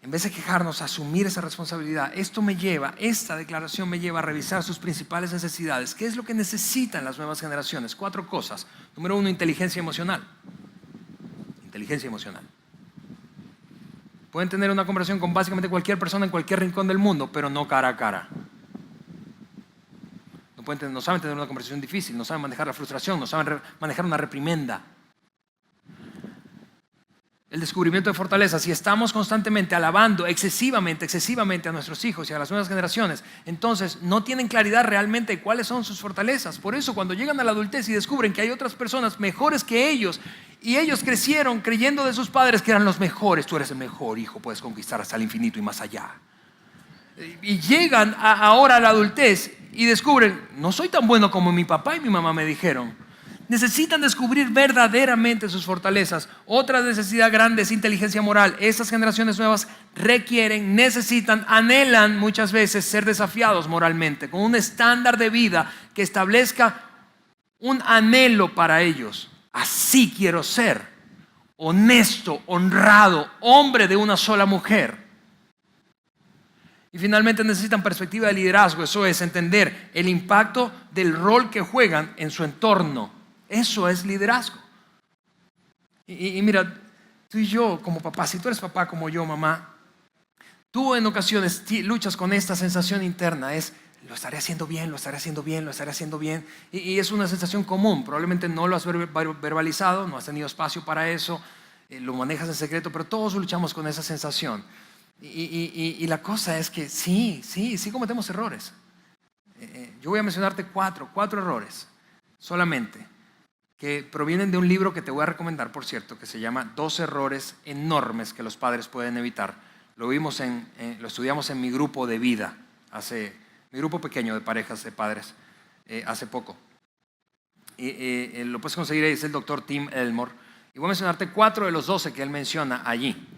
En vez de quejarnos, asumir esa responsabilidad. Esta declaración me lleva a revisar sus principales necesidades. ¿Qué es lo que necesitan las nuevas generaciones? 4 cosas. Número 1, inteligencia emocional. Inteligencia emocional. Pueden tener una conversación con básicamente cualquier persona en cualquier rincón del mundo, pero no cara a cara. No saben tener una conversación difícil, no saben manejar la frustración, no saben manejar una reprimenda. El descubrimiento de fortalezas. Si estamos constantemente alabando excesivamente a nuestros hijos y a las nuevas generaciones, entonces no tienen claridad realmente de cuáles son sus fortalezas. Por eso cuando llegan a la adultez y descubren que hay otras personas mejores que ellos, y ellos crecieron creyendo de sus padres que eran los mejores, tú eres el mejor hijo, puedes conquistar hasta el infinito y más allá. Y llegan ahora a la adultez y descubren, no soy tan bueno como mi papá y mi mamá me dijeron. Necesitan descubrir verdaderamente sus fortalezas. Otra necesidad grande es inteligencia moral. Estas generaciones nuevas necesitan, anhelan muchas veces ser desafiados moralmente, con un estándar de vida que establezca un anhelo para ellos. Así quiero ser, honesto, honrado, hombre de una sola mujer. Y finalmente necesitan perspectiva de liderazgo. Eso es entender el impacto del rol que juegan en su entorno. Eso es liderazgo. Y mira, tú y yo como papá, si tú eres papá como yo, mamá, tú en ocasiones luchas con esta sensación interna, lo estaré haciendo bien, lo estaré haciendo bien, lo estaré haciendo bien. Y es una sensación común, probablemente no lo has verbalizado, no has tenido espacio para eso, lo manejas en secreto, pero todos luchamos con esa sensación. Y la cosa es que sí cometemos errores. Yo voy a mencionarte cuatro errores solamente, que provienen de un libro que te voy a recomendar, por cierto, que se llama 2 errores enormes que los padres pueden evitar. Lo estudiamos en mi grupo de vida, mi grupo pequeño de parejas de padres, hace poco. Lo puedes conseguir ahí, es el doctor Tim Elmore. Y voy a mencionarte 4 de los 12 que él menciona allí.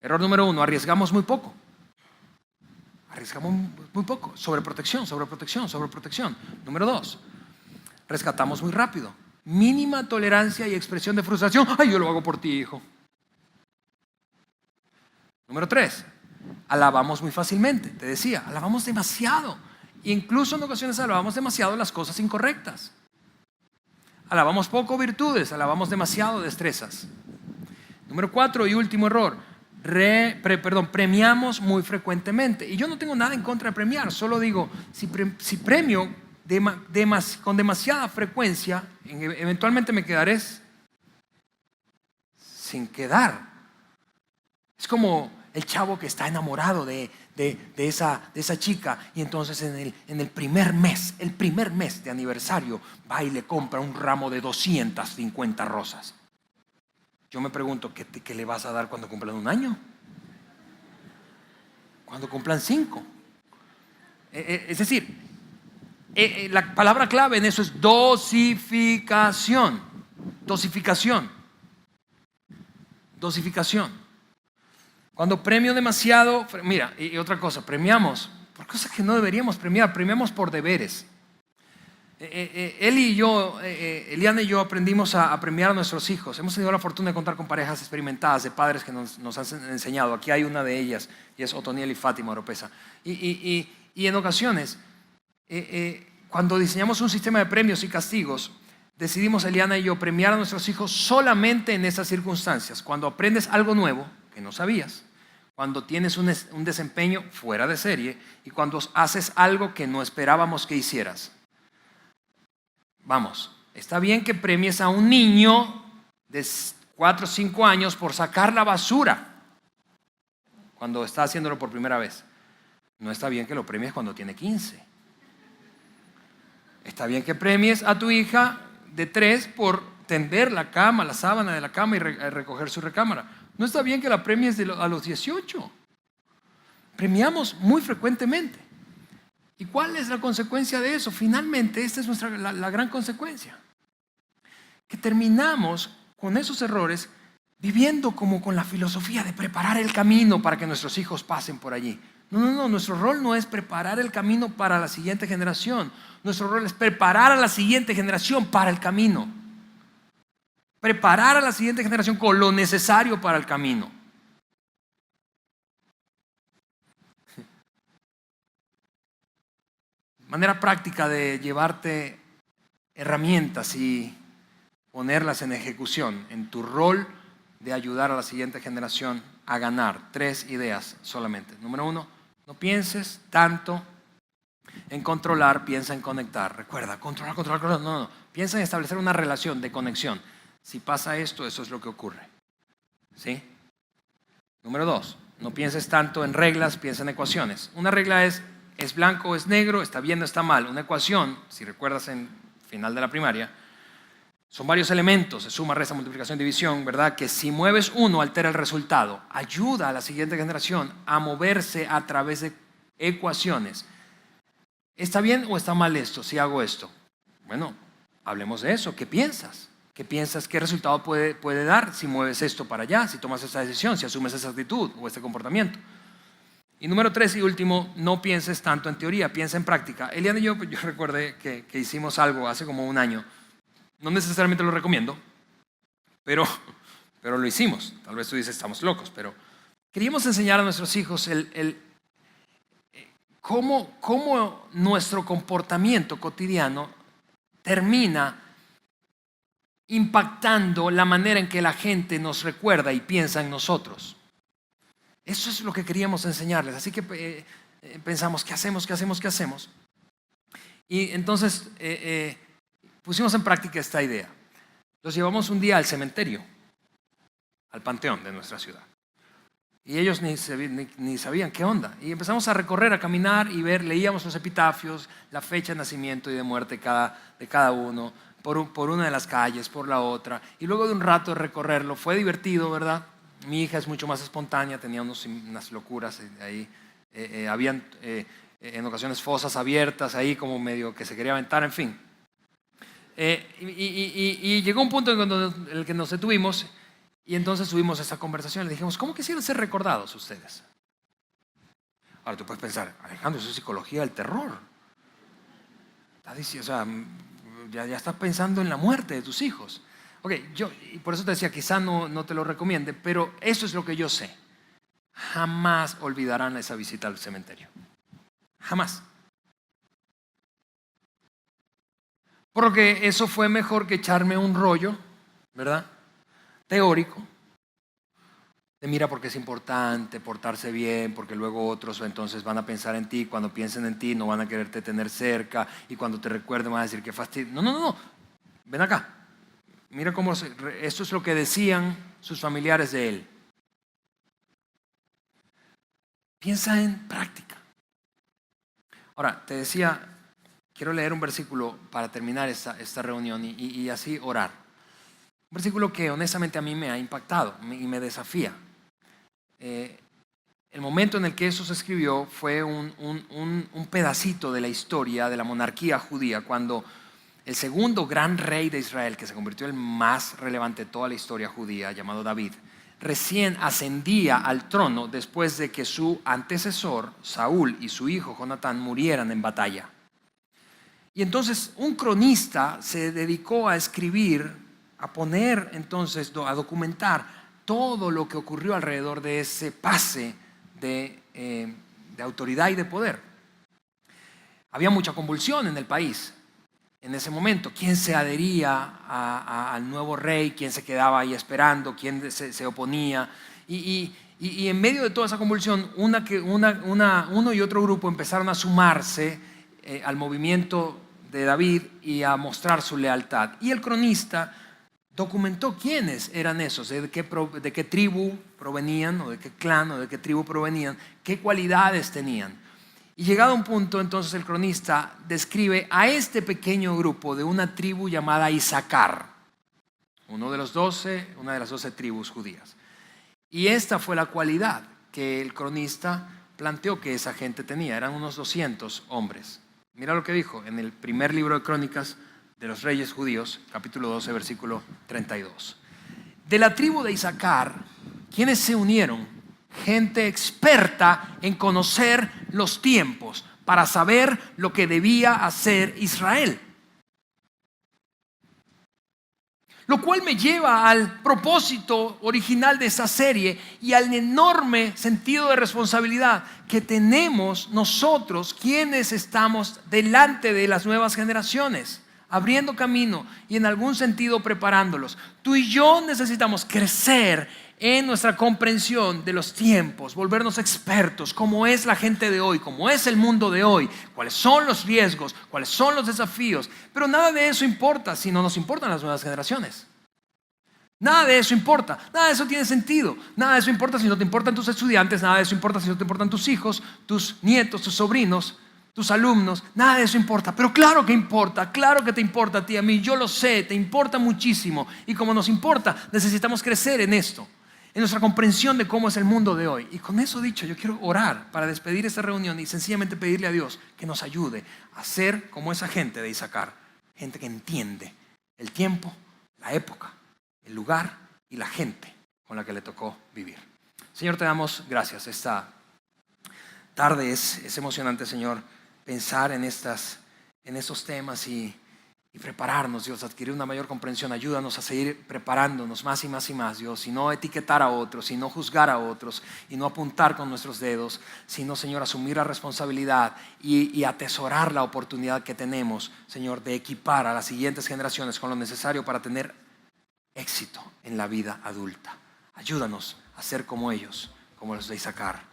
Error número 1, arriesgamos muy poco. Sobreprotección. Número 2, rescatamos muy rápido. Mínima tolerancia y expresión de frustración. Ay, yo lo hago por ti, hijo. Número 3, alabamos muy fácilmente. Te decía, alabamos demasiado. Incluso en ocasiones alabamos demasiado las cosas incorrectas. Alabamos poco virtudes, alabamos demasiado destrezas. Número 4 y último error, premiamos muy frecuentemente. Y yo no tengo nada en contra de premiar, solo digo, si premio con demasiada frecuencia, eventualmente me quedaré sin quedar. Es como el chavo que está enamorado de esa chica, y entonces en el primer mes de aniversario va y le compra un ramo de 250 rosas. Yo me pregunto, ¿qué le vas a dar cuando cumplan 1 año? Cuando cumplan 5. Es decir, la palabra clave en eso es dosificación. Cuando premio demasiado, mira, y otra cosa, premiamos por cosas que no deberíamos premiamos por deberes. Eliana y yo aprendimos a premiar a nuestros hijos. Hemos tenido la fortuna de contar con parejas experimentadas de padres que nos han enseñado. Aquí hay una de ellas, y es Otoniel y Fátima Oropesa. Y en ocasiones, cuando diseñamos un sistema de premios y castigos, decidimos, Eliana y yo, premiar a nuestros hijos solamente en esas circunstancias. Cuando aprendes algo nuevo que no sabías, cuando tienes un desempeño fuera de serie, y cuando haces algo que no esperábamos que hicieras. Vamos, está bien que premies a un niño de 4 o 5 años por sacar la basura cuando está haciéndolo por primera vez. No está bien que lo premies cuando tiene 15. Está bien que premies a tu hija de 3 por tender la cama, la sábana de la cama y recoger su recámara. No está bien que la premies a los 18. Premiamos muy frecuentemente. ¿Y cuál es la consecuencia de eso? Finalmente, esta es la gran consecuencia. Que terminamos con esos errores viviendo como con la filosofía de preparar el camino para que nuestros hijos pasen por allí. No, nuestro rol no es preparar el camino para la siguiente generación. Nuestro rol es preparar a la siguiente generación para el camino. Preparar a la siguiente generación con lo necesario para el camino. Manera práctica de llevarte herramientas y ponerlas en ejecución en tu rol de ayudar a la siguiente generación a ganar. 3 ideas solamente. Número 1, no pienses tanto en controlar, piensa en conectar. Recuerda, controlar. No. Piensa en establecer una relación de conexión. Si pasa esto, eso es lo que ocurre. ¿Sí? Número 2, no pienses tanto en reglas, piensa en ecuaciones. Una regla es blanco o es negro, está bien o está mal. Una ecuación, si recuerdas en final de la primaria, son varios elementos, suma, resta, multiplicación, división, ¿verdad? Que si mueves uno altera el resultado. Ayuda a la siguiente generación a moverse a través de ecuaciones. ¿Está bien o está mal esto si hago esto? Bueno, hablemos de eso. ¿Qué piensas? ¿Qué piensas? ¿Qué resultado puede dar si mueves esto para allá, si tomas esta decisión, si asumes esa actitud o este comportamiento? Y número 3 y último, no pienses tanto en teoría, piensa en práctica. Eliana y yo recuerdo que hicimos algo hace como un año. No necesariamente lo recomiendo, pero lo hicimos. Tal vez tú dices, estamos locos, pero queríamos enseñar a nuestros hijos cómo nuestro comportamiento cotidiano termina impactando la manera en que la gente nos recuerda y piensa en nosotros. Eso es lo que queríamos enseñarles. Así que pensamos, ¿qué hacemos? Y entonces pusimos en práctica esta idea. Los llevamos un día al cementerio, al panteón de nuestra ciudad. Y ellos ni sabían qué onda. Y empezamos a recorrer, a caminar y leíamos los epitafios, la fecha de nacimiento y de muerte de cada uno, por una de las calles, por la otra. Y luego de un rato de recorrerlo, fue divertido, ¿verdad? Mi hija es mucho más espontánea, tenía unas locuras ahí. Habían en ocasiones fosas abiertas ahí, como medio que se quería aventar, en fin. Y llegó un punto en el que nos detuvimos y entonces tuvimos esa conversación. Le dijimos, ¿cómo quisieran ser recordados ustedes? Ahora tú puedes pensar, Alejandro, eso es psicología del terror. O sea, ya estás pensando en la muerte de tus hijos. Ok, y por eso te decía, quizá no te lo recomiende, pero eso es lo que yo sé. Jamás olvidarán esa visita al cementerio. Jamás. Porque eso fue mejor que echarme un rollo, ¿verdad? Teórico. De mira porque es importante portarse bien, porque luego otros entonces van a pensar en ti. Cuando piensen en ti no van a quererte tener cerca. Y cuando te recuerden van a decir que fastidio. No. Ven acá. Mira cómo esto es lo que decían sus familiares de él. Piensa en práctica. Ahora, te decía, quiero leer un versículo para terminar esta reunión y así orar. Un versículo que honestamente a mí me ha impactado y me desafía. El momento en el que eso se escribió fue un pedacito de la historia de la monarquía judía, cuando el segundo gran rey de Israel, que se convirtió en el más relevante de toda la historia judía, llamado David, recién ascendía al trono después de que su antecesor, Saúl, y su hijo, Jonatán, murieran en batalla. Y entonces un cronista se dedicó a escribir, a poner entonces, a documentar todo lo que ocurrió alrededor de ese pase de autoridad y de poder. Había mucha convulsión en el país en ese momento. ¿Quién se adhería al nuevo rey? ¿Quién se quedaba ahí esperando? ¿Quién se oponía? Y en medio de toda esa convulsión, uno y otro grupo empezaron a sumarse al movimiento de David y a mostrar su lealtad. Y el cronista documentó quiénes eran esos, de qué tribu provenían, o de qué clan, o de qué tribu provenían, qué cualidades tenían. Y llegado a un punto, entonces el cronista describe a este pequeño grupo de una tribu llamada Isaacar, una de las 12 tribus judías. Y esta fue la cualidad que el cronista planteó que esa gente tenía. Eran unos 200 hombres. Mira lo que dijo en el primer libro de Crónicas de los Reyes Judíos, capítulo 12, versículo 32. De la tribu de Isaacar, ¿quiénes se unieron? Gente experta en conocer los tiempos para saber lo que debía hacer Israel. Lo cual me lleva al propósito original de esta serie y al enorme sentido de responsabilidad que tenemos nosotros, quienes estamos delante de las nuevas generaciones, abriendo camino y en algún sentido preparándolos. Tú y yo necesitamos crecer en nuestra comprensión de los tiempos, volvernos expertos, cómo es la gente de hoy, cómo es el mundo de hoy, cuáles son los riesgos, cuáles son los desafíos. Pero nada de eso importa si no nos importan las nuevas generaciones. Nada de eso importa, nada de eso tiene sentido, nada de eso importa si no te importan tus estudiantes, nada de eso importa si no te importan tus hijos, tus nietos, tus sobrinos, tus alumnos, nada de eso importa. Pero claro que importa, claro que te importa a ti, a mí, yo lo sé, te importa muchísimo. Y como nos importa, necesitamos crecer en esto, en nuestra comprensión de cómo es el mundo de hoy. Y con eso dicho, yo quiero orar para despedir esta reunión y sencillamente pedirle a Dios que nos ayude a ser como esa gente de Isaacar, gente que entiende el tiempo, la época, el lugar y la gente con la que le tocó vivir. Señor, te damos gracias. Esta tarde es emocionante, Señor, pensar en estos temas y prepararnos, Dios, adquirir una mayor comprensión. Ayúdanos a seguir preparándonos más y más y más, Dios, y no etiquetar a otros, y no juzgar a otros, y no apuntar con nuestros dedos, sino, Señor, asumir la responsabilidad y atesorar la oportunidad que tenemos, Señor, de equipar a las siguientes generaciones con lo necesario para tener éxito en la vida adulta. Ayúdanos a ser como ellos, como los de Isaacar.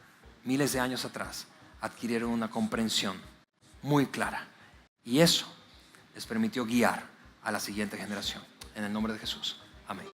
Miles de años atrás adquirieron una comprensión muy clara, y eso les permitió guiar a la siguiente generación. En el nombre de Jesús. Amén.